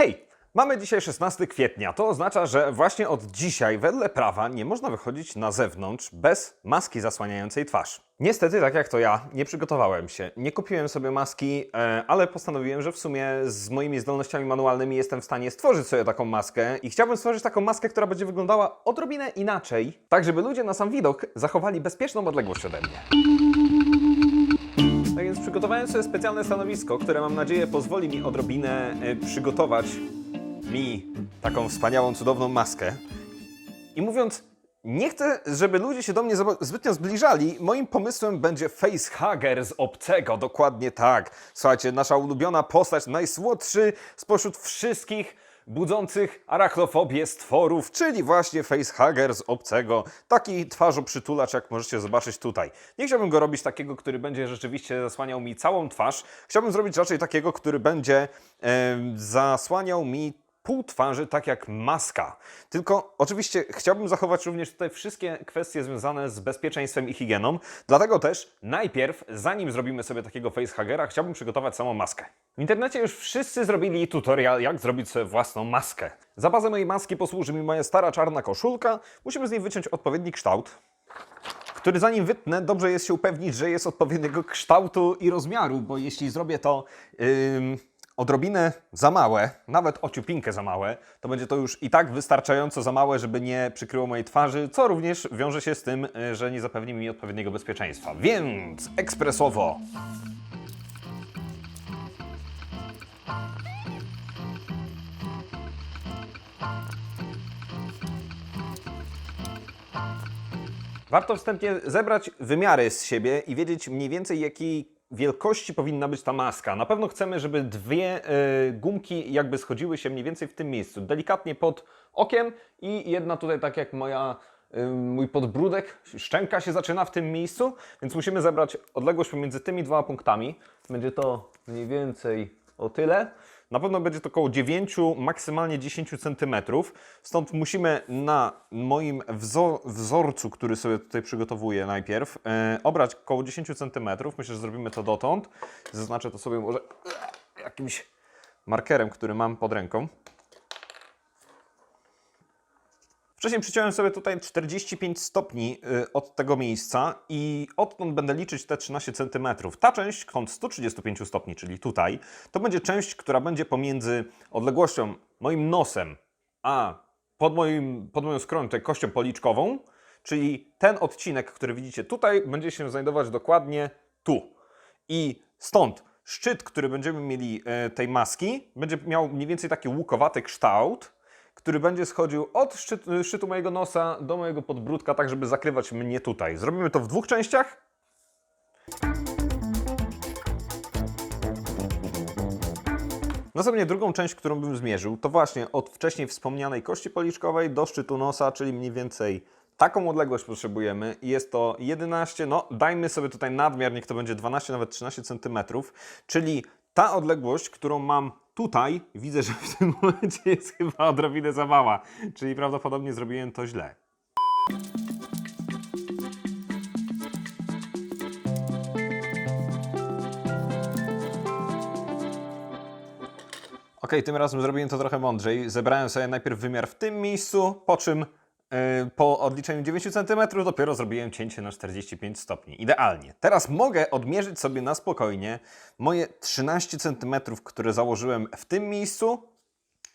Hej! Mamy dzisiaj 16 kwietnia. To oznacza, że właśnie od dzisiaj wedle prawa nie można wychodzić na zewnątrz bez maski zasłaniającej twarz. Niestety, tak jak to ja, nie przygotowałem się. Nie kupiłem sobie maski, ale postanowiłem, że w sumie z moimi zdolnościami manualnymi jestem w stanie stworzyć sobie taką maskę i chciałbym stworzyć taką maskę, która będzie wyglądała odrobinę inaczej, tak żeby ludzie na sam widok zachowali bezpieczną odległość ode mnie. Tak więc przygotowałem sobie specjalne stanowisko, które mam nadzieję pozwoli mi odrobinę przygotować mi taką wspaniałą, cudowną maskę. I mówiąc, nie chcę, żeby ludzie się do mnie zbytnio zbliżali, moim pomysłem będzie facehugger z Obcego, dokładnie tak. Słuchajcie, nasza ulubiona postać, najsłodszy spośród wszystkich budzących arachnofobię stworów, czyli właśnie facehugger z Obcego. Taki twarzoprzytulacz, jak możecie zobaczyć tutaj. Nie chciałbym go robić takiego, który będzie rzeczywiście zasłaniał mi całą twarz. Chciałbym zrobić raczej takiego, który będzie zasłaniał mi pół twarzy, tak jak maska. Tylko oczywiście chciałbym zachować również tutaj wszystkie kwestie związane z bezpieczeństwem i higieną. Dlatego też najpierw, zanim zrobimy sobie takiego facehuggera, chciałbym przygotować samą maskę. W internecie już wszyscy zrobili tutorial, jak zrobić sobie własną maskę. Za bazę mojej maski posłuży mi moja stara czarna koszulka. Musimy z niej wyciąć odpowiedni kształt, który zanim wytnę, dobrze jest się upewnić, że jest odpowiedniego kształtu i rozmiaru, bo jeśli zrobię to odrobinę za małe, nawet ociupinkę za małe, to będzie to już i tak wystarczająco za małe, żeby nie przykryło mojej twarzy, co również wiąże się z tym, że nie zapewni mi odpowiedniego bezpieczeństwa. Więc ekspresowo. Warto wstępnie zebrać wymiary z siebie i wiedzieć mniej więcej, jakiej wielkości powinna być ta maska. Na pewno chcemy, żeby dwie gumki jakby schodziły się mniej więcej w tym miejscu. Delikatnie pod okiem i jedna tutaj tak jak mój podbródek, szczęka się zaczyna w tym miejscu, więc musimy zebrać odległość pomiędzy tymi dwoma punktami. Będzie to mniej więcej o tyle. Na pewno będzie to około 9, maksymalnie 10 cm. Stąd musimy na moim wzorcu, który sobie tutaj przygotowuję najpierw, obrać około 10 cm. Myślę, że zrobimy to dotąd. Zaznaczę to sobie może jakimś markerem, który mam pod ręką. Wcześniej przyciąłem sobie tutaj 45 stopni od tego miejsca i odtąd będę liczyć te 13 cm. Ta część, kąt 135 stopni, czyli tutaj, to będzie część, która będzie pomiędzy odległością moim nosem a pod moją skroń, tutaj kością policzkową, czyli ten odcinek, który widzicie tutaj, będzie się znajdować dokładnie tu. I stąd szczyt, który będziemy mieli tej maski, będzie miał mniej więcej taki łukowaty kształt, który będzie schodził od szczytu mojego nosa do mojego podbródka, tak żeby zakrywać mnie tutaj. Zrobimy to w dwóch częściach. Następnie drugą część, którą bym zmierzył, to właśnie od wcześniej wspomnianej kości policzkowej do szczytu nosa, czyli mniej więcej taką odległość potrzebujemy i jest to 11, no dajmy sobie tutaj nadmiar, niech to będzie 12, nawet 13 cm, czyli ta odległość, którą mam tutaj, widzę, że w tym momencie jest chyba odrobinę za mała, czyli prawdopodobnie zrobiłem to źle. Ok, tym razem zrobiłem to trochę mądrzej. Zebrałem sobie najpierw wymiar w tym miejscu, po czym po odliczeniu 9 cm dopiero zrobiłem cięcie na 45 stopni. Idealnie. Teraz mogę odmierzyć sobie na spokojnie moje 13 cm, które założyłem w tym miejscu,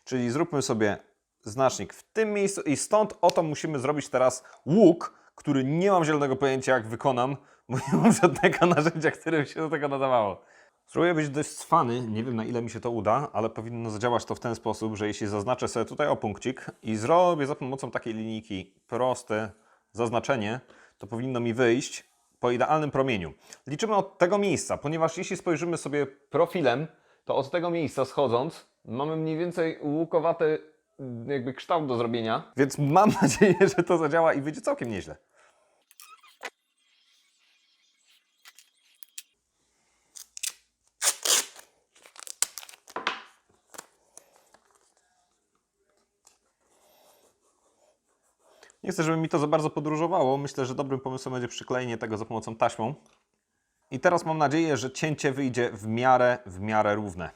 czyli zróbmy sobie znacznik w tym miejscu i stąd oto musimy zrobić teraz łuk, który nie mam zielonego pojęcia jak wykonam, bo nie mam żadnego narzędzia, które by się do tego nadawało. Spróbuję być dość cwany, nie wiem na ile mi się to uda, ale powinno zadziałać to w ten sposób, że jeśli zaznaczę sobie tutaj o punkcik i zrobię za pomocą takiej linijki proste zaznaczenie, to powinno mi wyjść po idealnym promieniu. Liczymy od tego miejsca, ponieważ jeśli spojrzymy sobie profilem, to od tego miejsca schodząc mamy mniej więcej łukowaty jakby kształt do zrobienia, więc mam nadzieję, że to zadziała i wyjdzie całkiem nieźle. Nie chcę, żeby mi to za bardzo podróżowało. Myślę, że dobrym pomysłem będzie przyklejenie tego za pomocą taśmą. I teraz mam nadzieję, że cięcie wyjdzie w miarę równe.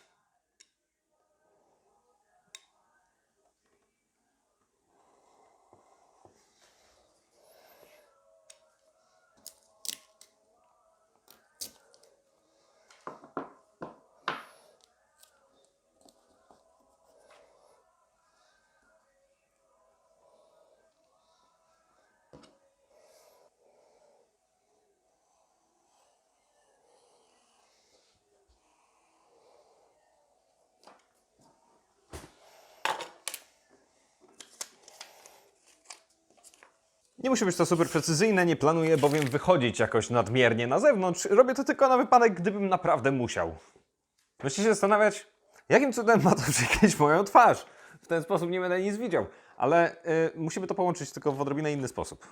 Nie musi być to super precyzyjne, nie planuję bowiem wychodzić jakoś nadmiernie na zewnątrz. Robię to tylko na wypadek, gdybym naprawdę musiał. Musicie się zastanawiać, jakim cudem ma to przykryć moją twarz. W ten sposób nie będę nic widział. Ale musimy to połączyć tylko w odrobinę inny sposób.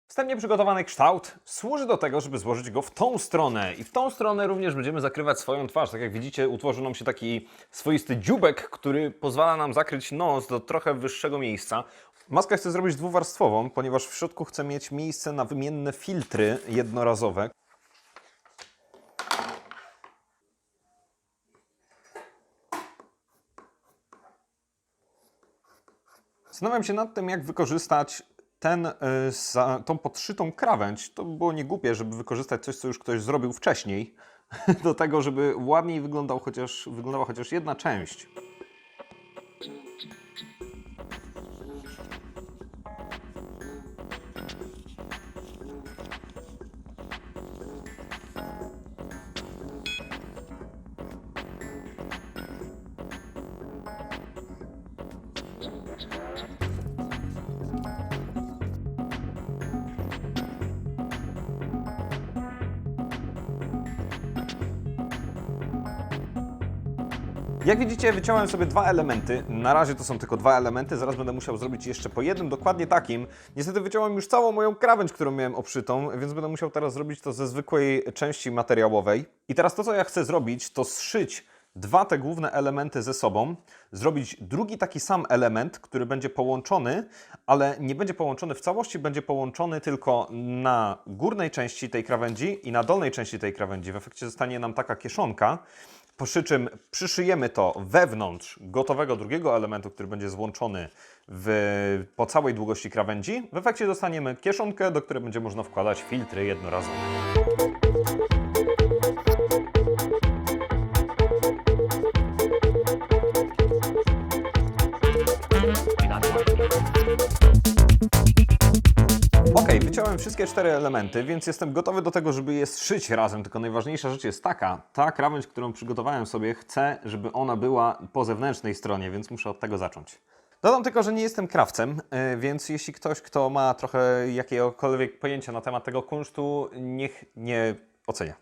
Wstępnie przygotowany kształt służy do tego, żeby złożyć go w tą stronę. I w tą stronę również będziemy zakrywać swoją twarz. Tak jak widzicie, utworzył nam się taki swoisty dzióbek, który pozwala nam zakryć nos do trochę wyższego miejsca. Maskę chcę zrobić dwuwarstwową, ponieważ w środku chcę mieć miejsce na wymienne filtry jednorazowe. Zastanawiam się nad tym, jak wykorzystać tą podszytą krawędź. To by było niegłupie, żeby wykorzystać coś, co już ktoś zrobił wcześniej, do tego, żeby ładniej wyglądała chociaż jedna część. Jak widzicie, wyciąłem sobie dwa elementy. Na razie to są tylko dwa elementy, zaraz będę musiał zrobić jeszcze po jednym, dokładnie takim. Niestety wyciąłem już całą moją krawędź, którą miałem obszytą, więc będę musiał teraz zrobić to ze zwykłej części materiałowej. I teraz to, co ja chcę zrobić, to zszyć dwa te główne elementy ze sobą, zrobić drugi taki sam element, który będzie połączony, ale nie będzie połączony w całości, będzie połączony tylko na górnej części tej krawędzi i na dolnej części tej krawędzi. W efekcie zostanie nam taka kieszonka, przy czym przyszyjemy to wewnątrz gotowego drugiego elementu, który będzie złączony po całej długości krawędzi. W efekcie dostaniemy kieszonkę, do której będzie można wkładać filtry jednorazowe. Ok, wyciąłem wszystkie 4 elementy, więc jestem gotowy do tego, żeby je zszyć razem, tylko najważniejsza rzecz jest taka, ta krawędź, którą przygotowałem sobie, chcę, żeby ona była po zewnętrznej stronie, więc muszę od tego zacząć. Dodam tylko, że nie jestem krawcem, więc jeśli ktoś, kto ma trochę jakiegokolwiek pojęcia na temat tego kunsztu, niech nie ocenia.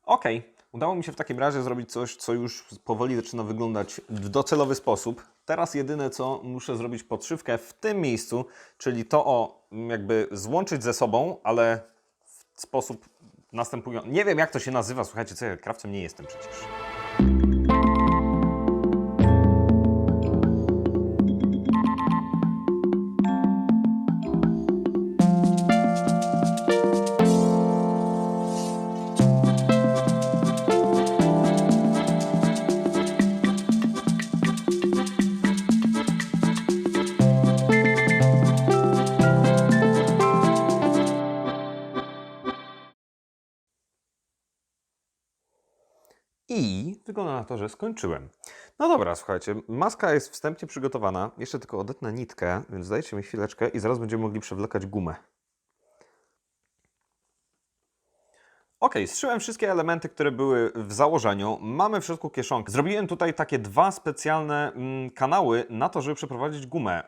Ok, udało mi się w takim razie zrobić coś, co już powoli zaczyna wyglądać w docelowy sposób. Teraz jedyne, co muszę zrobić podszywkę w tym miejscu, czyli to jakby złączyć ze sobą, ale w sposób następujący. Nie wiem, jak to się nazywa, słuchajcie, co ja krawcem nie jestem przecież. I wygląda na to, że skończyłem. No dobra, słuchajcie, maska jest wstępnie przygotowana. Jeszcze tylko odetnę nitkę, więc dajcie mi chwileczkę i zaraz będziemy mogli przewlekać gumę. Ok, zszyłem wszystkie elementy, które były w założeniu. Mamy w środku kieszonkę. Zrobiłem tutaj takie dwa specjalne kanały na to, żeby przeprowadzić gumę.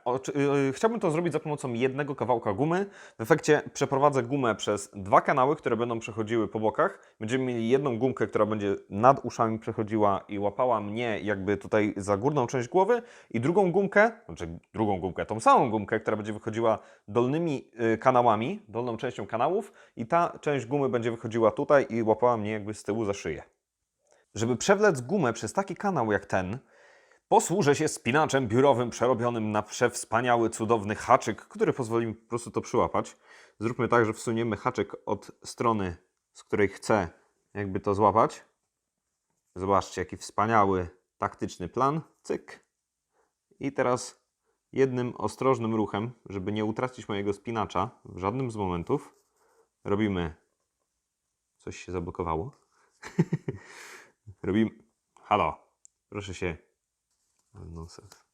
Chciałbym to zrobić za pomocą jednego kawałka gumy. W efekcie przeprowadzę gumę przez dwa kanały, które będą przechodziły po bokach. Będziemy mieli jedną gumkę, która będzie nad uszami przechodziła i łapała mnie jakby tutaj za górną część głowy i drugą gumkę, tą samą gumkę, która będzie wychodziła dolnymi kanałami, dolną częścią kanałów i ta część gumy będzie wychodziła tutaj i łapała mnie jakby z tyłu za szyję. Żeby przewlec gumę przez taki kanał jak ten, Posłużę się spinaczem biurowym przerobionym na przewspaniały, cudowny haczyk, który pozwoli mi po prostu to przyłapać. Zróbmy tak, że wsuniemy haczyk od strony, z której chcę jakby to złapać. Zobaczcie, jaki wspaniały, taktyczny plan. Cyk. I teraz jednym ostrożnym ruchem, żeby nie utracić mojego spinacza w żadnym z momentów, robimy... Coś się zablokowało. Robimy... Halo, proszę się... Nonsens.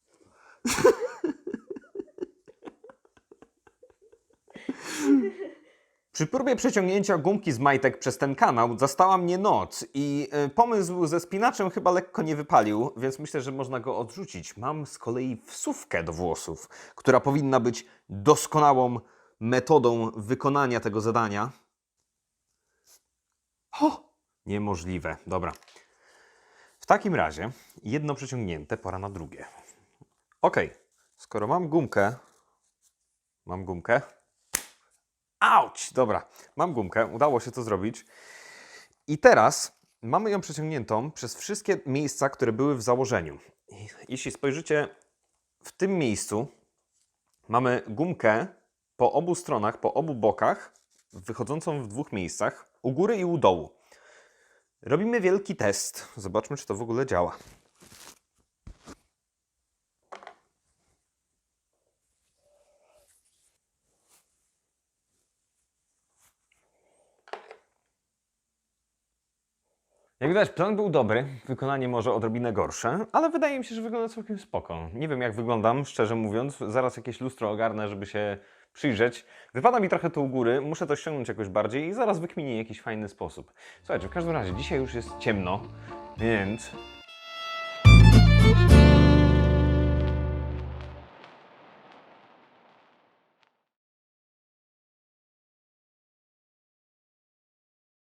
Przy próbie przeciągnięcia gumki z majtek przez ten kanał zastała mnie noc i pomysł ze spinaczem chyba lekko nie wypalił, więc myślę, że można go odrzucić. Mam z kolei wsówkę do włosów, która powinna być doskonałą metodą wykonania tego zadania. Niemożliwe. Dobra. W takim razie jedno przeciągnięte, pora na drugie. Ok, skoro mam gumkę... Auć! Dobra, mam gumkę, udało się to zrobić. I teraz mamy ją przeciągniętą przez wszystkie miejsca, które były w założeniu. Jeśli spojrzycie w tym miejscu, mamy gumkę po obu stronach, po obu bokach, wychodzącą w dwóch miejscach, u góry i u dołu. Robimy wielki test. Zobaczmy, czy to w ogóle działa. Jak widać, plan był dobry, wykonanie może odrobinę gorsze, ale wydaje mi się, że wygląda całkiem spoko. Nie wiem, jak wyglądam, szczerze mówiąc. Zaraz jakieś lustro ogarnę, żeby się przyjrzeć. Wypada mi trochę tu u góry, muszę to ściągnąć jakoś bardziej i zaraz wykminię jakiś fajny sposób. Słuchajcie, w każdym razie dzisiaj już jest ciemno, więc